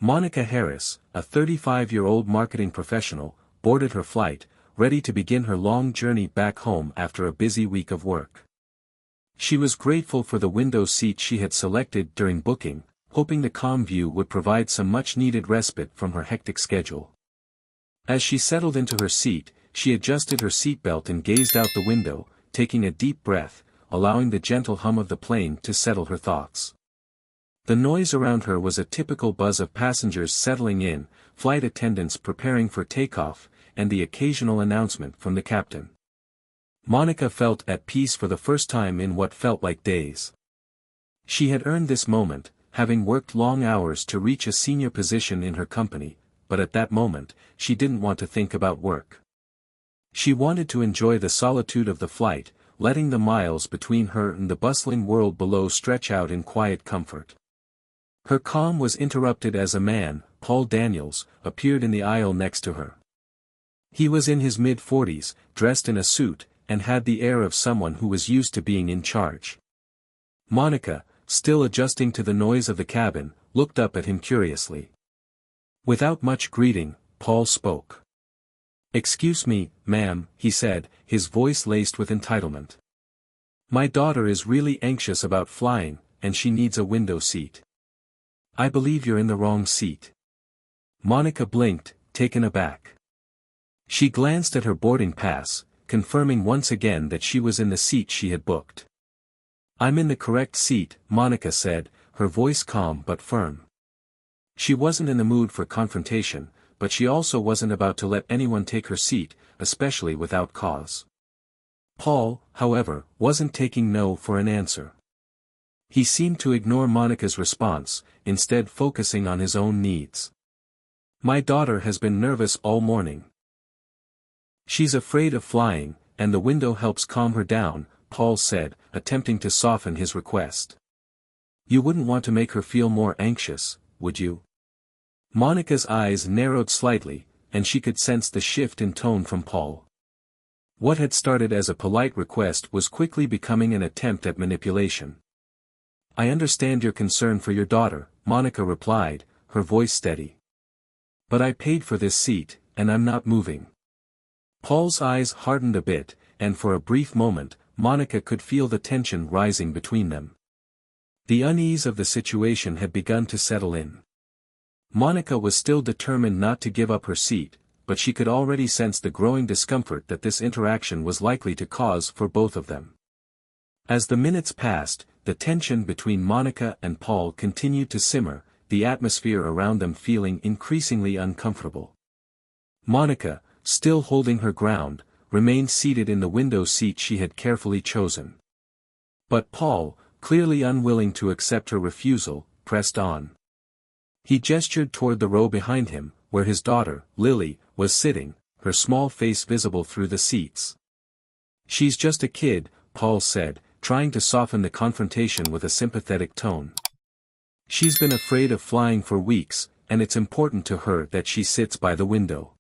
Monica Harris, a 35-year-old marketing professional, boarded her flight, ready to begin her long journey back home after a busy week of work. She was grateful for the window seat she had selected during booking, hoping the calm view would provide some much-needed respite from her hectic schedule. As she settled into her seat, she adjusted her seatbelt and gazed out the window, taking a deep breath, allowing the gentle hum of the plane to settle her thoughts. The noise around her was a typical buzz of passengers settling in, flight attendants preparing for takeoff, and the occasional announcement from the captain. Monica felt at peace for the first time in what felt like days. She had earned this moment, having worked long hours to reach a senior position in her company, but at that moment, she didn't want to think about work. She wanted to enjoy the solitude of the flight, letting the miles between her and the bustling world below stretch out in quiet comfort. Her calm was interrupted as a man, Paul Daniels, appeared in the aisle next to her. He was in his mid-40s, dressed in a suit, and had the air of someone who was used to being in charge. Monica, still adjusting to the noise of the cabin, looked up at him curiously. Without much greeting, Paul spoke. "Excuse me, ma'am," he said, his voice laced with entitlement. "My daughter is really anxious about flying, and she needs a window seat." "I believe you're in the wrong seat." Monica blinked, taken aback. She glanced at her boarding pass, confirming once again that she was in the seat she had booked. "I'm in the correct seat," Monica said, her voice calm but firm. She wasn't in the mood for confrontation, but she also wasn't about to let anyone take her seat, especially without cause. Paul, however, wasn't taking no for an answer. He seemed to ignore Monica's response, instead focusing on his own needs. "My daughter has been nervous all morning. She's afraid of flying, and the window helps calm her down," Paul said, attempting to soften his request. "You wouldn't want to make her feel more anxious, would you?" Monica's eyes narrowed slightly, and she could sense the shift in tone from Paul. What had started as a polite request was quickly becoming an attempt at manipulation. "I understand your concern for your daughter," Monica replied, her voice steady. "But I paid for this seat, and I'm not moving." Paul's eyes hardened a bit, and for a brief moment, Monica could feel the tension rising between them. The unease of the situation had begun to settle in. Monica was still determined not to give up her seat, but she could already sense the growing discomfort that this interaction was likely to cause for both of them. As the minutes passed, the tension between Monica and Paul continued to simmer, the atmosphere around them feeling increasingly uncomfortable. Monica, still holding her ground, remained seated in the window seat she had carefully chosen. But Paul, clearly unwilling to accept her refusal, pressed on. He gestured toward the row behind him, where his daughter, Lily, was sitting, her small face visible through the seats. "She's just a kid," Paul said, trying to soften the confrontation with a sympathetic tone. "She's been afraid of flying for weeks, and it's important to her that she sits by the window.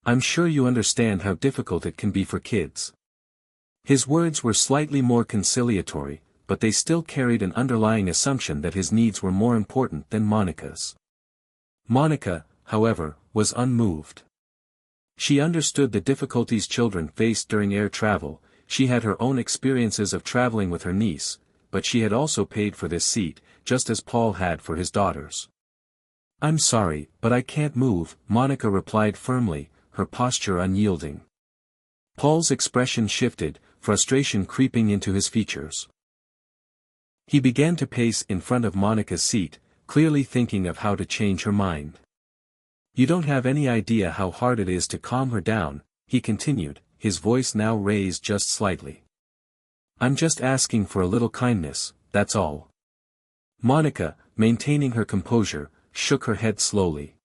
I'm sure you understand how difficult it can be for kids." His words were slightly more conciliatory, but they still carried an underlying assumption that his needs were more important than Monica's. Monica, however, was unmoved. She understood the difficulties children faced during air travel. She had her own experiences of traveling with her niece, but she had also paid for this seat, just as Paul had for his daughter's. "I'm sorry, but I can't move," Monica replied firmly, her posture unyielding. Paul's expression shifted, frustration creeping into his features. He began to pace in front of Monica's seat, clearly thinking of how to change her mind. "You don't have any idea how hard it is to calm her down," he continued, his voice now raised just slightly. "I'm just asking for a little kindness, that's all." Monica, maintaining her composure, shook her head slowly.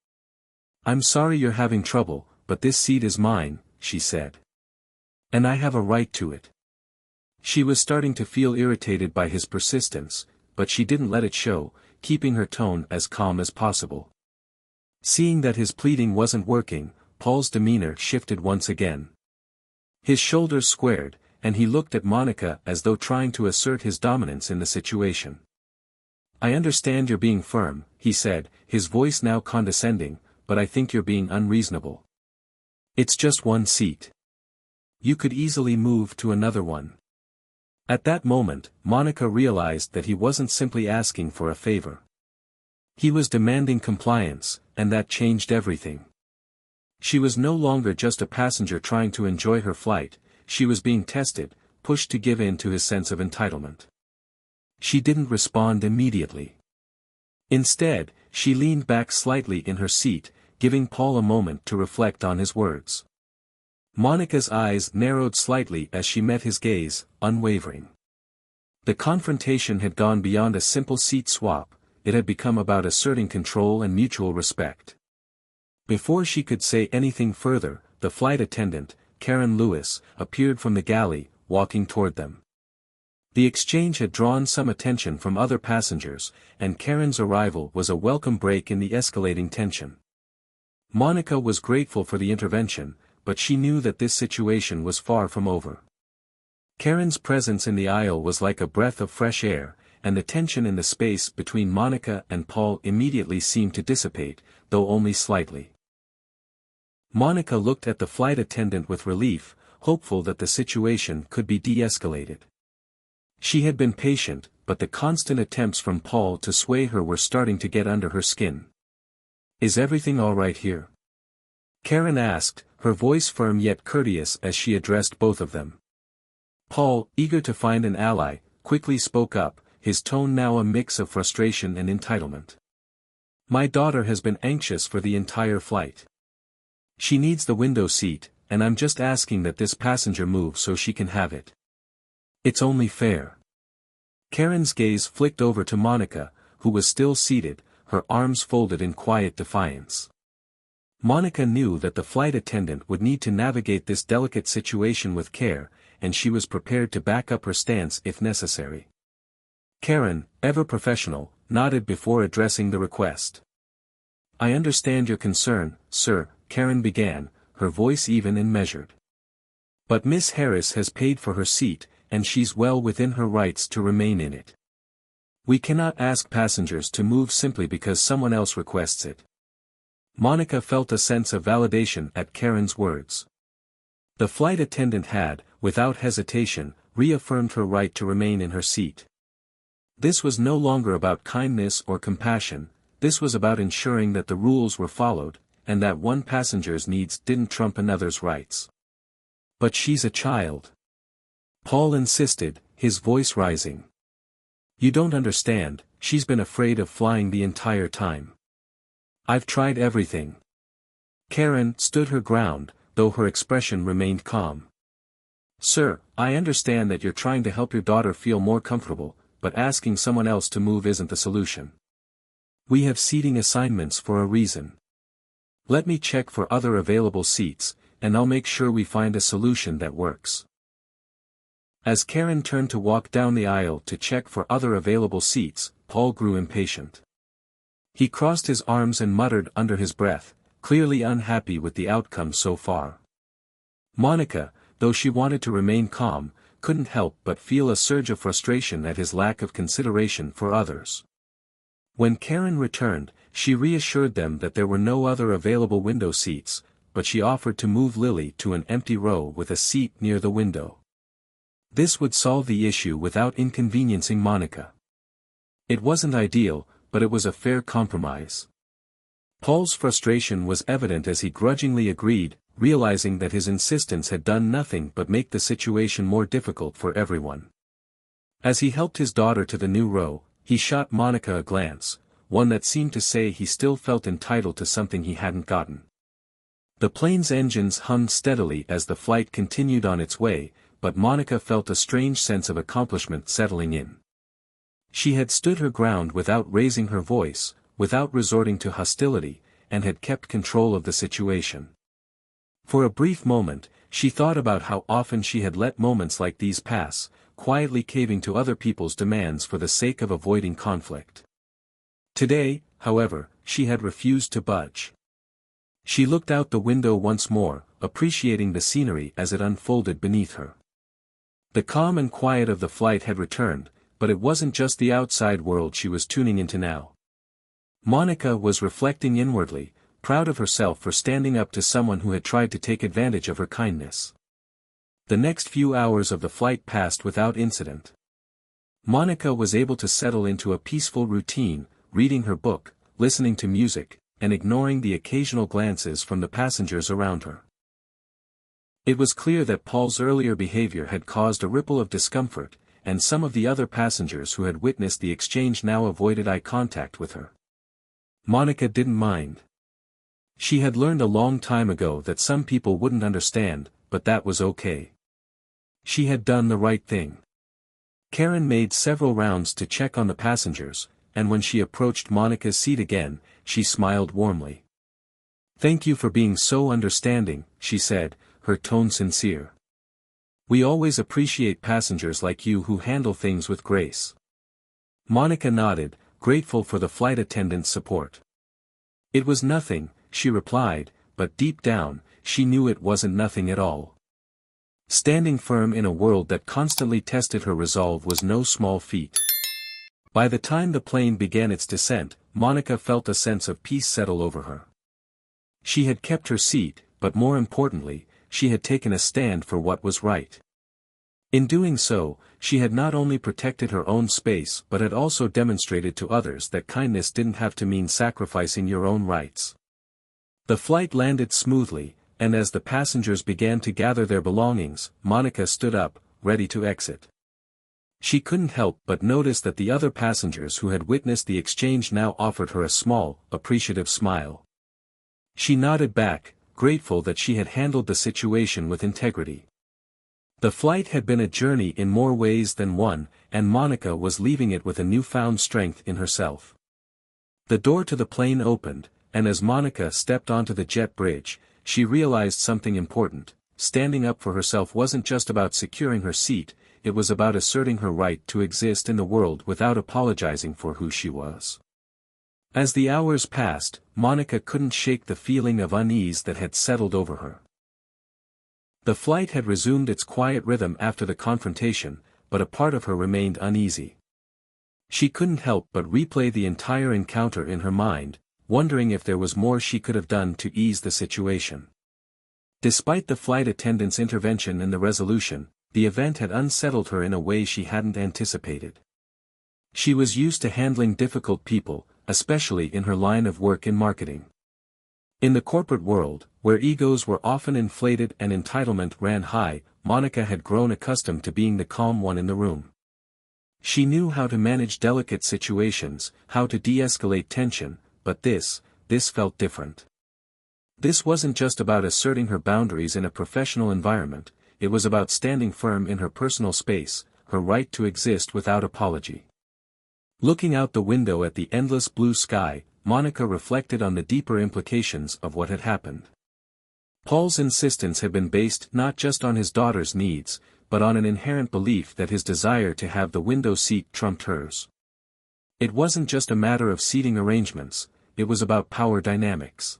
"I'm sorry you're having trouble, but this seat is mine," she said. "And I have a right to it." She was starting to feel irritated by his persistence, but she didn't let it show, keeping her tone as calm as possible. Seeing that his pleading wasn't working, Paul's demeanor shifted once again. His shoulders squared, and he looked at Monica as though trying to assert his dominance in the situation. "I understand you're being firm," he said, his voice now condescending, "but I think you're being unreasonable. It's just one seat. You could easily move to another one." At that moment, Monica realized that he wasn't simply asking for a favor. He was demanding compliance, and that changed everything. She was no longer just a passenger trying to enjoy her flight, she was being tested, pushed to give in to his sense of entitlement. She didn't respond immediately. Instead, she leaned back slightly in her seat, giving Paul a moment to reflect on his words. Monica's eyes narrowed slightly as she met his gaze, unwavering. The confrontation had gone beyond a simple seat swap, it had become about asserting control and mutual respect. Before she could say anything further, the flight attendant, Karen Lewis, appeared from the galley, walking toward them. The exchange had drawn some attention from other passengers, and Karen's arrival was a welcome break in the escalating tension. Monica was grateful for the intervention, but she knew that this situation was far from over. Karen's presence in the aisle was like a breath of fresh air, and the tension in the space between Monica and Paul immediately seemed to dissipate, though only slightly. Monica looked at the flight attendant with relief, hopeful that the situation could be de-escalated. She had been patient, but the constant attempts from Paul to sway her were starting to get under her skin. "Is everything all right here?" Karen asked, her voice firm yet courteous as she addressed both of them. Paul, eager to find an ally, quickly spoke up, his tone now a mix of frustration and entitlement. "My daughter has been anxious for the entire flight. She needs the window seat, and I'm just asking that this passenger move so she can have it. It's only fair." Karen's gaze flicked over to Monica, who was still seated, her arms folded in quiet defiance. Monica knew that the flight attendant would need to navigate this delicate situation with care, and she was prepared to back up her stance if necessary. Karen, ever professional, nodded before addressing the request. "I understand your concern, sir," Karen began, her voice even and measured. "But Miss Harris has paid for her seat, and she's well within her rights to remain in it. We cannot ask passengers to move simply because someone else requests it." Monica felt a sense of validation at Karen's words. The flight attendant had, without hesitation, reaffirmed her right to remain in her seat. This was no longer about kindness or compassion, this was about ensuring that the rules were followed, and that one passenger's needs didn't trump another's rights. "But she's a child," Paul insisted, his voice rising. "You don't understand, she's been afraid of flying the entire time. I've tried everything." Karen stood her ground, though her expression remained calm. "Sir, I understand that you're trying to help your daughter feel more comfortable, but asking someone else to move isn't the solution. We have seating assignments for a reason. Let me check for other available seats, and I'll make sure we find a solution that works." As Karen turned to walk down the aisle to check for other available seats, Paul grew impatient. He crossed his arms and muttered under his breath, clearly unhappy with the outcome so far. Monica, though she wanted to remain calm, couldn't help but feel a surge of frustration at his lack of consideration for others. When Karen returned, she reassured them that there were no other available window seats, but she offered to move Lily to an empty row with a seat near the window. This would solve the issue without inconveniencing Monica. It wasn't ideal, but it was a fair compromise. Paul's frustration was evident as he grudgingly agreed, realizing that his insistence had done nothing but make the situation more difficult for everyone. As he helped his daughter to the new row, he shot Monica a glance, one that seemed to say he still felt entitled to something he hadn't gotten. The plane's engines hummed steadily as the flight continued on its way, but Monica felt a strange sense of accomplishment settling in. She had stood her ground without raising her voice, without resorting to hostility, and had kept control of the situation. For a brief moment, she thought about how often she had let moments like these pass, quietly caving to other people's demands for the sake of avoiding conflict. Today, however, she had refused to budge. She looked out the window once more, appreciating the scenery as it unfolded beneath her. The calm and quiet of the flight had returned, but it wasn't just the outside world she was tuning into now. Monica was reflecting inwardly, proud of herself for standing up to someone who had tried to take advantage of her kindness. The next few hours of the flight passed without incident. Monica was able to settle into a peaceful routine, reading her book, listening to music, and ignoring the occasional glances from the passengers around her. It was clear that Paul's earlier behavior had caused a ripple of discomfort, and some of the other passengers who had witnessed the exchange now avoided eye contact with her. Monica didn't mind. She had learned a long time ago that some people wouldn't understand, but that was okay. She had done the right thing. Karen made several rounds to check on the passengers, and when she approached Monica's seat again, she smiled warmly. "Thank you for being so understanding," she said, her tone sincere. "We always appreciate passengers like you who handle things with grace." Monica nodded, grateful for the flight attendant's support. "It was nothing," she replied, but deep down, she knew it wasn't nothing at all. Standing firm in a world that constantly tested her resolve was no small feat. By the time the plane began its descent, Monica felt a sense of peace settle over her. She had kept her seat, but more importantly, she had taken a stand for what was right. In doing so, she had not only protected her own space but had also demonstrated to others that kindness didn't have to mean sacrificing your own rights. The flight landed smoothly, and as the passengers began to gather their belongings, Monica stood up, ready to exit. She couldn't help but notice that the other passengers who had witnessed the exchange now offered her a small, appreciative smile. She nodded back, grateful that she had handled the situation with integrity. The flight had been a journey in more ways than one, and Monica was leaving it with a newfound strength in herself. The door to the plane opened, and as Monica stepped onto the jet bridge, she realized something important. Standing up for herself wasn't just about securing her seat, it was about asserting her right to exist in the world without apologizing for who she was. As the hours passed, Monica couldn't shake the feeling of unease that had settled over her. The flight had resumed its quiet rhythm after the confrontation, but a part of her remained uneasy. She couldn't help but replay the entire encounter in her mind, wondering if there was more she could have done to ease the situation. Despite the flight attendant's intervention and the resolution, the event had unsettled her in a way she hadn't anticipated. She was used to handling difficult people, especially in her line of work in marketing. In the corporate world, where egos were often inflated and entitlement ran high, Monica had grown accustomed to being the calm one in the room. She knew how to manage delicate situations, how to de-escalate tension, but this felt different. This wasn't just about asserting her boundaries in a professional environment, it was about standing firm in her personal space, her right to exist without apology. Looking out the window at the endless blue sky, Monica reflected on the deeper implications of what had happened. Paul's insistence had been based not just on his daughter's needs, but on an inherent belief that his desire to have the window seat trumped hers. It wasn't just a matter of seating arrangements, it was about power dynamics.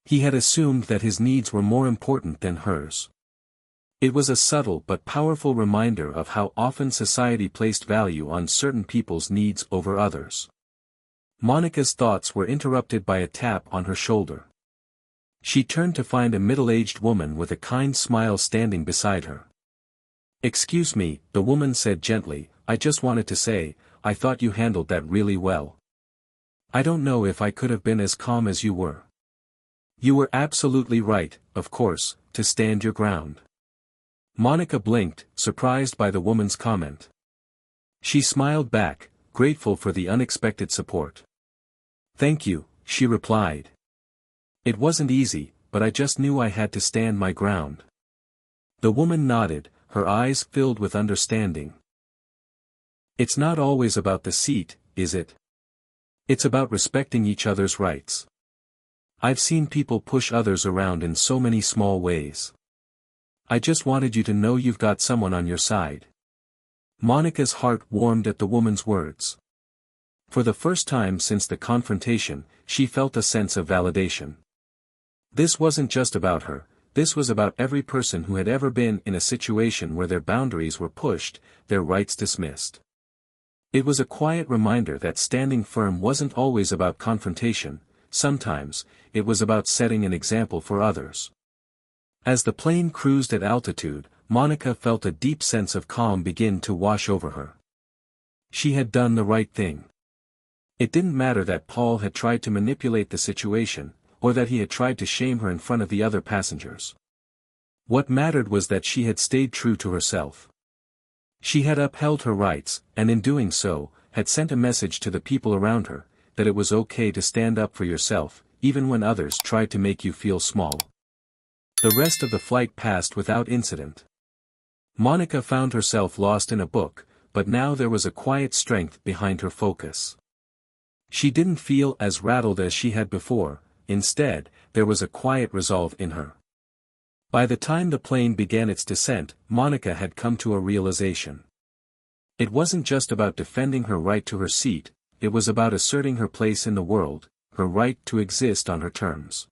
He had assumed that his needs were more important than hers. It was a subtle but powerful reminder of how often society placed value on certain people's needs over others. Monica's thoughts were interrupted by a tap on her shoulder. She turned to find a middle-aged woman with a kind smile standing beside her. "Excuse me," the woman said gently, "I just wanted to say, I thought you handled that really well. I don't know if I could have been as calm as you were. You were absolutely right, of course, to stand your ground." Monica blinked, surprised by the woman's comment. She smiled back, grateful for the unexpected support. "Thank you," she replied. "It wasn't easy, but I just knew I had to stand my ground." The woman nodded, her eyes filled with understanding. "It's not always about the seat, is it? It's about respecting each other's rights. I've seen people push others around in so many small ways. I just wanted you to know you've got someone on your side." Monica's heart warmed at the woman's words. For the first time since the confrontation, she felt a sense of validation. This wasn't just about her, this was about every person who had ever been in a situation where their boundaries were pushed, their rights dismissed. It was a quiet reminder that standing firm wasn't always about confrontation, sometimes, it was about setting an example for others. As the plane cruised at altitude, Monica felt a deep sense of calm begin to wash over her. She had done the right thing. It didn't matter that Paul had tried to manipulate the situation, or that he had tried to shame her in front of the other passengers. What mattered was that she had stayed true to herself. She had upheld her rights, and in doing so, had sent a message to the people around her, that it was okay to stand up for yourself, even when others tried to make you feel small. The rest of the flight passed without incident. Monica found herself lost in a book, but now there was a quiet strength behind her focus. She didn't feel as rattled as she had before, instead, there was a quiet resolve in her. By the time the plane began its descent, Monica had come to a realization. It wasn't just about defending her right to her seat, it was about asserting her place in the world, her right to exist on her terms.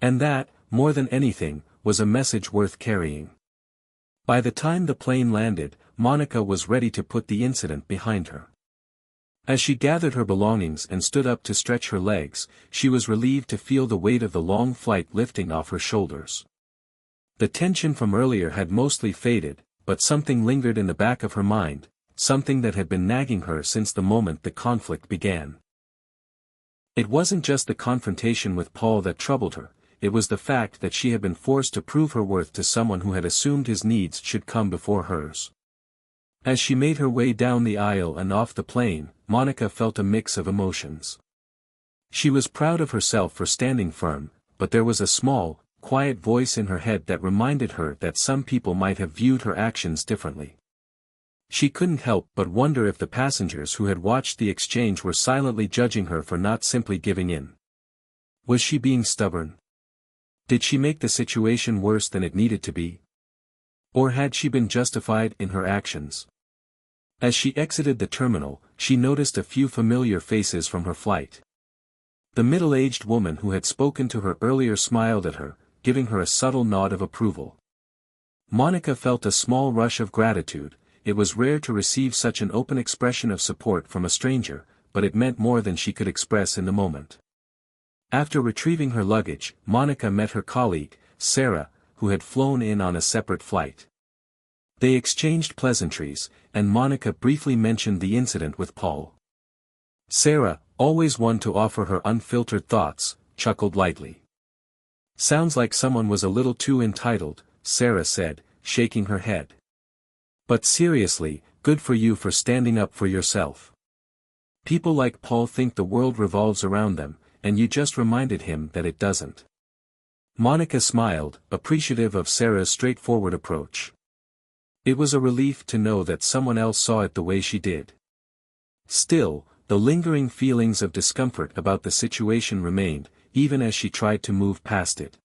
And that, more than anything, was a message worth carrying. By the time the plane landed, Monica was ready to put the incident behind her. As she gathered her belongings and stood up to stretch her legs, she was relieved to feel the weight of the long flight lifting off her shoulders. The tension from earlier had mostly faded, but something lingered in the back of her mind, something that had been nagging her since the moment the conflict began. It wasn't just the confrontation with Paul that troubled her, it was the fact that she had been forced to prove her worth to someone who had assumed his needs should come before hers. As she made her way down the aisle and off the plane, Monica felt a mix of emotions. She was proud of herself for standing firm, but there was a small, quiet voice in her head that reminded her that some people might have viewed her actions differently. She couldn't help but wonder if the passengers who had watched the exchange were silently judging her for not simply giving in. Was she being stubborn? Did she make the situation worse than it needed to be? Or had she been justified in her actions? As she exited the terminal, she noticed a few familiar faces from her flight. The middle-aged woman who had spoken to her earlier smiled at her, giving her a subtle nod of approval. Monica felt a small rush of gratitude. It was rare to receive such an open expression of support from a stranger, but it meant more than she could express in the moment. After retrieving her luggage, Monica met her colleague, Sarah, who had flown in on a separate flight. They exchanged pleasantries, and Monica briefly mentioned the incident with Paul. Sarah, always one to offer her unfiltered thoughts, chuckled lightly. "Sounds like someone was a little too entitled," Sarah said, shaking her head. "But seriously, good for you for standing up for yourself. People like Paul think the world revolves around them, and you just reminded him that it doesn't." Monica smiled, appreciative of Sarah's straightforward approach. It was a relief to know that someone else saw it the way she did. Still, the lingering feelings of discomfort about the situation remained, even as she tried to move past it.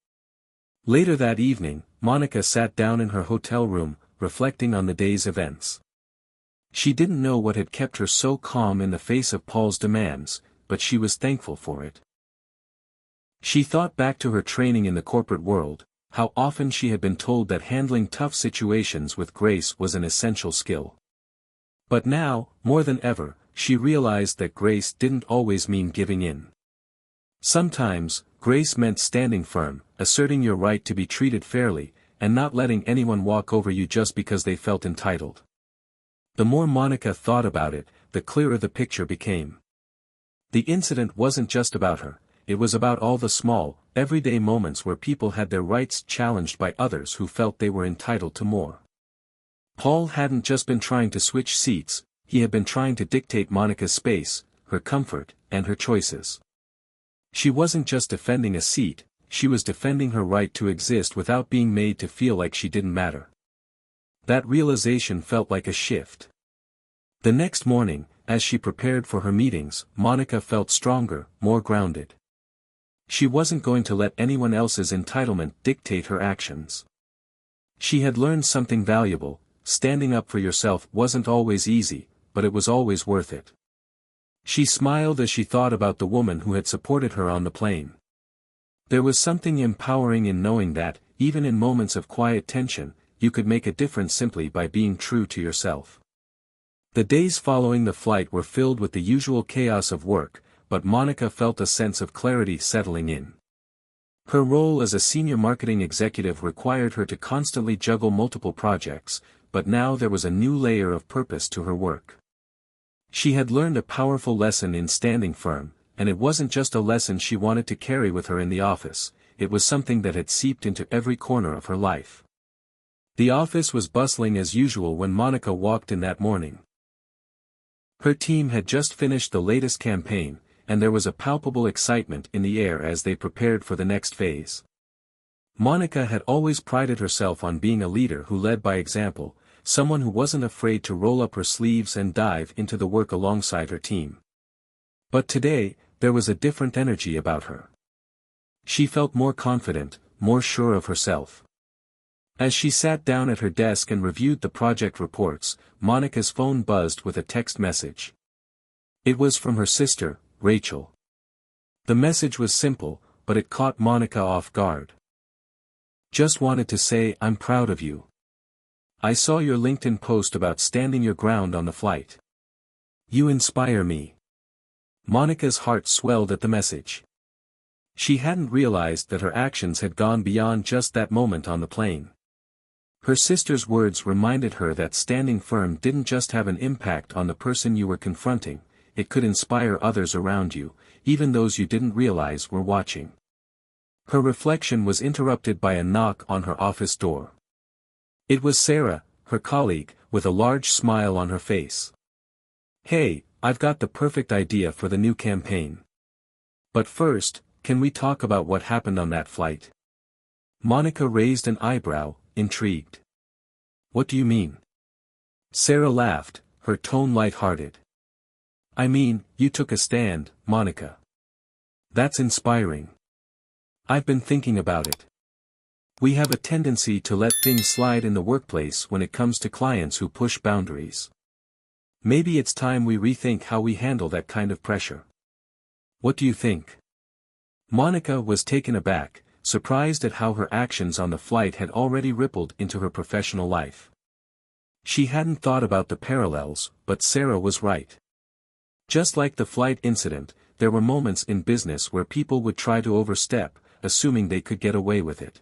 Later that evening, Monica sat down in her hotel room, reflecting on the day's events. She didn't know what had kept her so calm in the face of Paul's demands, but she was thankful for it. She thought back to her training in the corporate world, how often she had been told that handling tough situations with grace was an essential skill. But now, more than ever, she realized that grace didn't always mean giving in. Sometimes, grace meant standing firm, asserting your right to be treated fairly, and not letting anyone walk over you just because they felt entitled. The more Monica thought about it, the clearer the picture became. The incident wasn't just about her, it was about all the small, everyday moments where people had their rights challenged by others who felt they were entitled to more. Paul hadn't just been trying to switch seats, he had been trying to dictate Monica's space, her comfort, and her choices. She wasn't just defending a seat, she was defending her right to exist without being made to feel like she didn't matter. That realization felt like a shift. The next morning, as she prepared for her meetings, Monica felt stronger, more grounded. She wasn't going to let anyone else's entitlement dictate her actions. She had learned something valuable: standing up for yourself wasn't always easy, but it was always worth it. She smiled as she thought about the woman who had supported her on the plane. There was something empowering in knowing that, even in moments of quiet tension, you could make a difference simply by being true to yourself. The days following the flight were filled with the usual chaos of work, but Monica felt a sense of clarity settling in. Her role as a senior marketing executive required her to constantly juggle multiple projects, but now there was a new layer of purpose to her work. She had learned a powerful lesson in standing firm, and it wasn't just a lesson she wanted to carry with her in the office, it was something that had seeped into every corner of her life. The office was bustling as usual when Monica walked in that morning. Her team had just finished the latest campaign, and there was a palpable excitement in the air as they prepared for the next phase. Monica had always prided herself on being a leader who led by example, someone who wasn't afraid to roll up her sleeves and dive into the work alongside her team. But today, there was a different energy about her. She felt more confident, more sure of herself. As she sat down at her desk and reviewed the project reports, Monica's phone buzzed with a text message. It was from her sister, Rachel. The message was simple, but it caught Monica off guard. "Just wanted to say I'm proud of you. I saw your LinkedIn post about standing your ground on the flight. You inspire me." Monica's heart swelled at the message. She hadn't realized that her actions had gone beyond just that moment on the plane. Her sister's words reminded her that standing firm didn't just have an impact on the person you were confronting, it could inspire others around you, even those you didn't realize were watching. Her reflection was interrupted by a knock on her office door. It was Sarah, her colleague, with a large smile on her face. "Hey, I've got the perfect idea for the new campaign. But first, can we talk about what happened on that flight?" Monica raised an eyebrow, intrigued. "What do you mean?" Sarah laughed, her tone light-hearted. "I mean, you took a stand, Monica. That's inspiring. I've been thinking about it. We have a tendency to let things slide in the workplace when it comes to clients who push boundaries. Maybe it's time we rethink how we handle that kind of pressure. What do you think?" Monica was taken aback, surprised at how her actions on the flight had already rippled into her professional life. She hadn't thought about the parallels, but Sarah was right. Just like the flight incident, there were moments in business where people would try to overstep, assuming they could get away with it.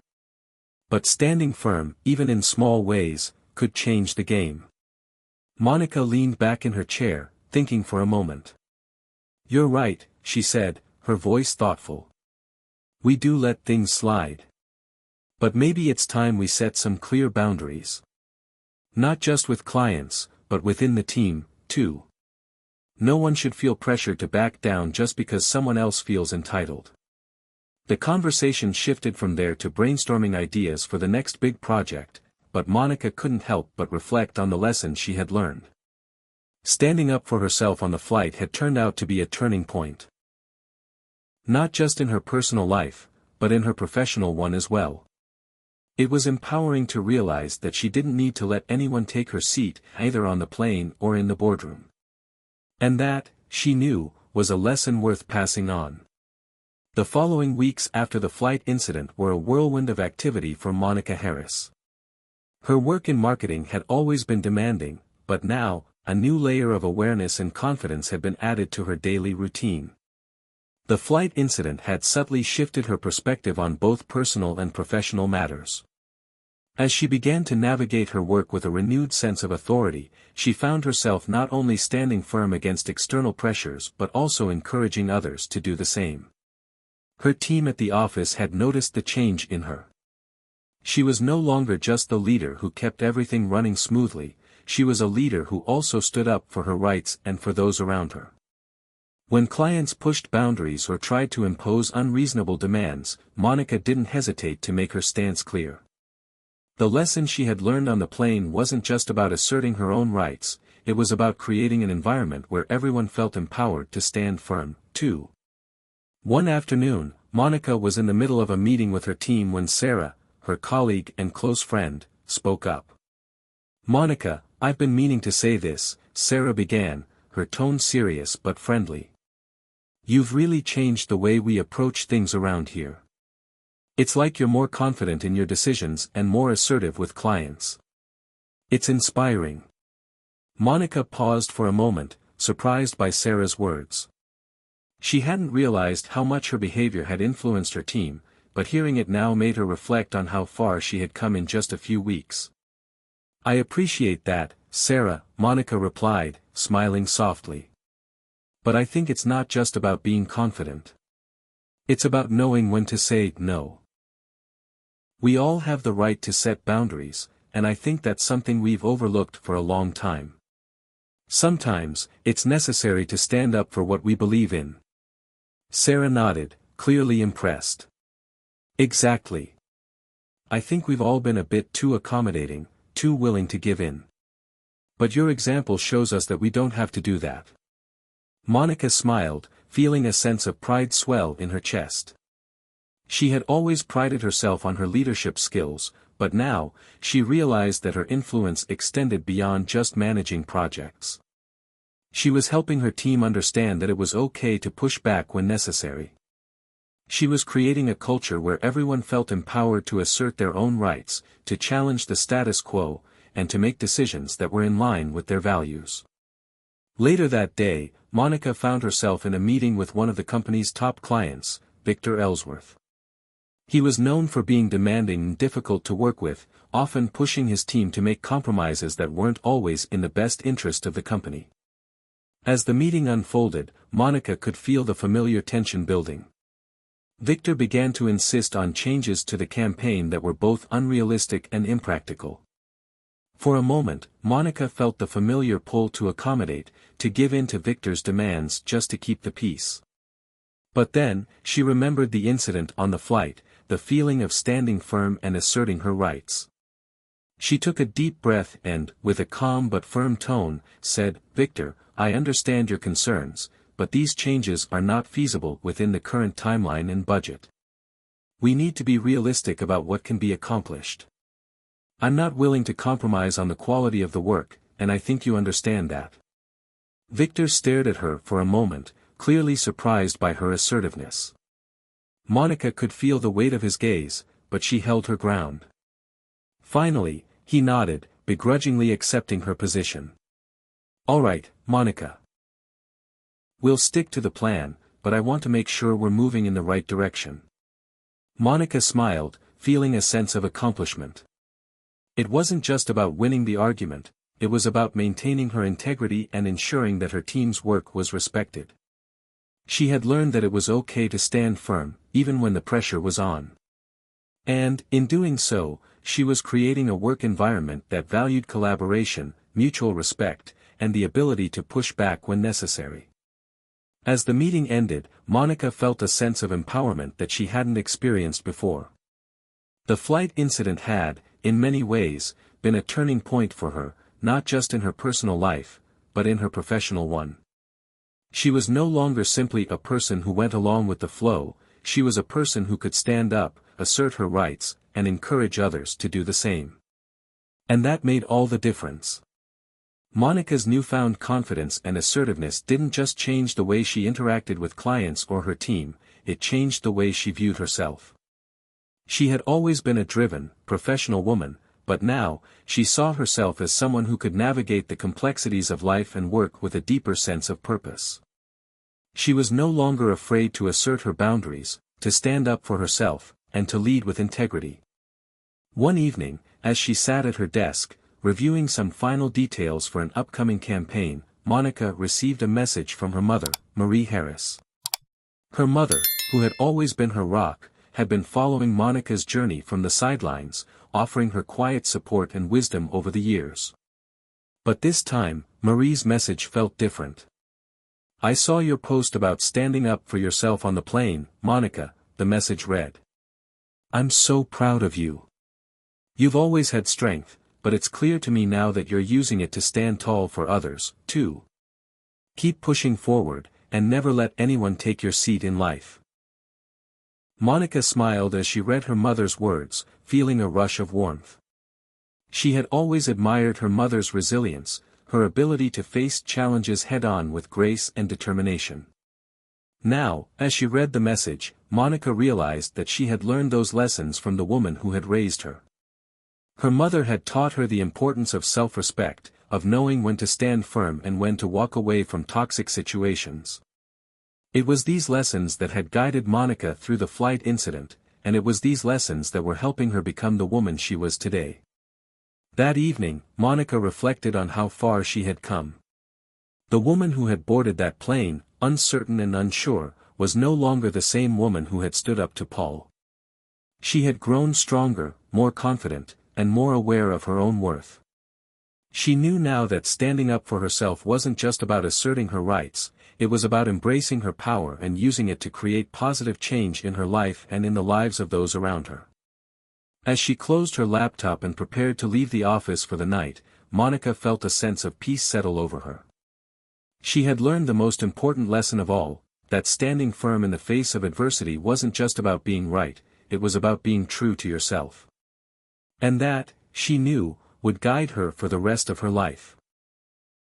But standing firm, even in small ways, could change the game. Monica leaned back in her chair, thinking for a moment. "You're right," she said, her voice thoughtful. "We do let things slide. But maybe it's time we set some clear boundaries. Not just with clients, but within the team, too. No one should feel pressured to back down just because someone else feels entitled." The conversation shifted from there to brainstorming ideas for the next big project, but Monica couldn't help but reflect on the lessons she had learned. Standing up for herself on the flight had turned out to be a turning point. Not just in her personal life, but in her professional one as well. It was empowering to realize that she didn't need to let anyone take her seat, either on the plane or in the boardroom. And that, she knew, was a lesson worth passing on. The following weeks after the flight incident were a whirlwind of activity for Monica Harris. Her work in marketing had always been demanding, but now, a new layer of awareness and confidence had been added to her daily routine. The flight incident had subtly shifted her perspective on both personal and professional matters. As she began to navigate her work with a renewed sense of authority, she found herself not only standing firm against external pressures but also encouraging others to do the same. Her team at the office had noticed the change in her. She was no longer just the leader who kept everything running smoothly, she was a leader who also stood up for her rights and for those around her. When clients pushed boundaries or tried to impose unreasonable demands, Monica didn't hesitate to make her stance clear. The lesson she had learned on the plane wasn't just about asserting her own rights, it was about creating an environment where everyone felt empowered to stand firm, too. One afternoon, Monica was in the middle of a meeting with her team when Sarah, her colleague and close friend, spoke up. "Monica, I've been meaning to say this," Sarah began, her tone serious but friendly. "You've really changed the way we approach things around here. It's like you're more confident in your decisions and more assertive with clients. It's inspiring." Monica paused for a moment, surprised by Sarah's words. She hadn't realized how much her behavior had influenced her team, but hearing it now made her reflect on how far she had come in just a few weeks. "I appreciate that, Sarah," Monica replied, smiling softly. "But I think it's not just about being confident. It's about knowing when to say no. We all have the right to set boundaries, and I think that's something we've overlooked for a long time. Sometimes, it's necessary to stand up for what we believe in." Sarah nodded, clearly impressed. "Exactly. I think we've all been a bit too accommodating, too willing to give in. But your example shows us that we don't have to do that." Monica smiled, feeling a sense of pride swell in her chest. She had always prided herself on her leadership skills, but now, she realized that her influence extended beyond just managing projects. She was helping her team understand that it was okay to push back when necessary. She was creating a culture where everyone felt empowered to assert their own rights, to challenge the status quo, and to make decisions that were in line with their values. Later that day, Monica found herself in a meeting with one of the company's top clients, Victor Ellsworth. He was known for being demanding and difficult to work with, often pushing his team to make compromises that weren't always in the best interest of the company. As the meeting unfolded, Monica could feel the familiar tension building. Victor began to insist on changes to the campaign that were both unrealistic and impractical. For a moment, Monica felt the familiar pull to accommodate, to give in to Victor's demands just to keep the peace. But then, she remembered the incident on the flight, the feeling of standing firm and asserting her rights. She took a deep breath and, with a calm but firm tone, said, "Victor, I understand your concerns, but these changes are not feasible within the current timeline and budget. We need to be realistic about what can be accomplished. I'm not willing to compromise on the quality of the work, and I think you understand that." Victor stared at her for a moment, clearly surprised by her assertiveness. Monica could feel the weight of his gaze, but she held her ground. Finally, he nodded, begrudgingly accepting her position. "All right, Monica. We'll stick to the plan, but I want to make sure we're moving in the right direction." Monica smiled, feeling a sense of accomplishment. It wasn't just about winning the argument, it was about maintaining her integrity and ensuring that her team's work was respected. She had learned that it was okay to stand firm, even when the pressure was on. And, in doing so, she was creating a work environment that valued collaboration, mutual respect, and the ability to push back when necessary. As the meeting ended, Monica felt a sense of empowerment that she hadn't experienced before. The flight incident had, in many ways, been a turning point for her, not just in her personal life, but in her professional one. She was no longer simply a person who went along with the flow, she was a person who could stand up, assert her rights, and encourage others to do the same. And that made all the difference. Monica's newfound confidence and assertiveness didn't just change the way she interacted with clients or her team, it changed the way she viewed herself. She had always been a driven, professional woman, but now, she saw herself as someone who could navigate the complexities of life and work with a deeper sense of purpose. She was no longer afraid to assert her boundaries, to stand up for herself, and to lead with integrity. One evening, as she sat at her desk, reviewing some final details for an upcoming campaign, Monica received a message from her mother, Marie Harris. Her mother, who had always been her rock, had been following Monica's journey from the sidelines, offering her quiet support and wisdom over the years. But this time, Marie's message felt different. "I saw your post about standing up for yourself on the plane, Monica," the message read. "I'm so proud of you. You've always had strength, but it's clear to me now that you're using it to stand tall for others, too. Keep pushing forward, and never let anyone take your seat in life." Monica smiled as she read her mother's words, feeling a rush of warmth. She had always admired her mother's resilience, her ability to face challenges head-on with grace and determination. Now, as she read the message, Monica realized that she had learned those lessons from the woman who had raised her. Her mother had taught her the importance of self-respect, of knowing when to stand firm and when to walk away from toxic situations. It was these lessons that had guided Monica through the flight incident, and it was these lessons that were helping her become the woman she was today. That evening, Monica reflected on how far she had come. The woman who had boarded that plane, uncertain and unsure, was no longer the same woman who had stood up to Paul. She had grown stronger, more confident, and more aware of her own worth. She knew now that standing up for herself wasn't just about asserting her rights, it was about embracing her power and using it to create positive change in her life and in the lives of those around her. As she closed her laptop and prepared to leave the office for the night, Monica felt a sense of peace settle over her. She had learned the most important lesson of all, that standing firm in the face of adversity wasn't just about being right, it was about being true to yourself. And that, she knew, would guide her for the rest of her life.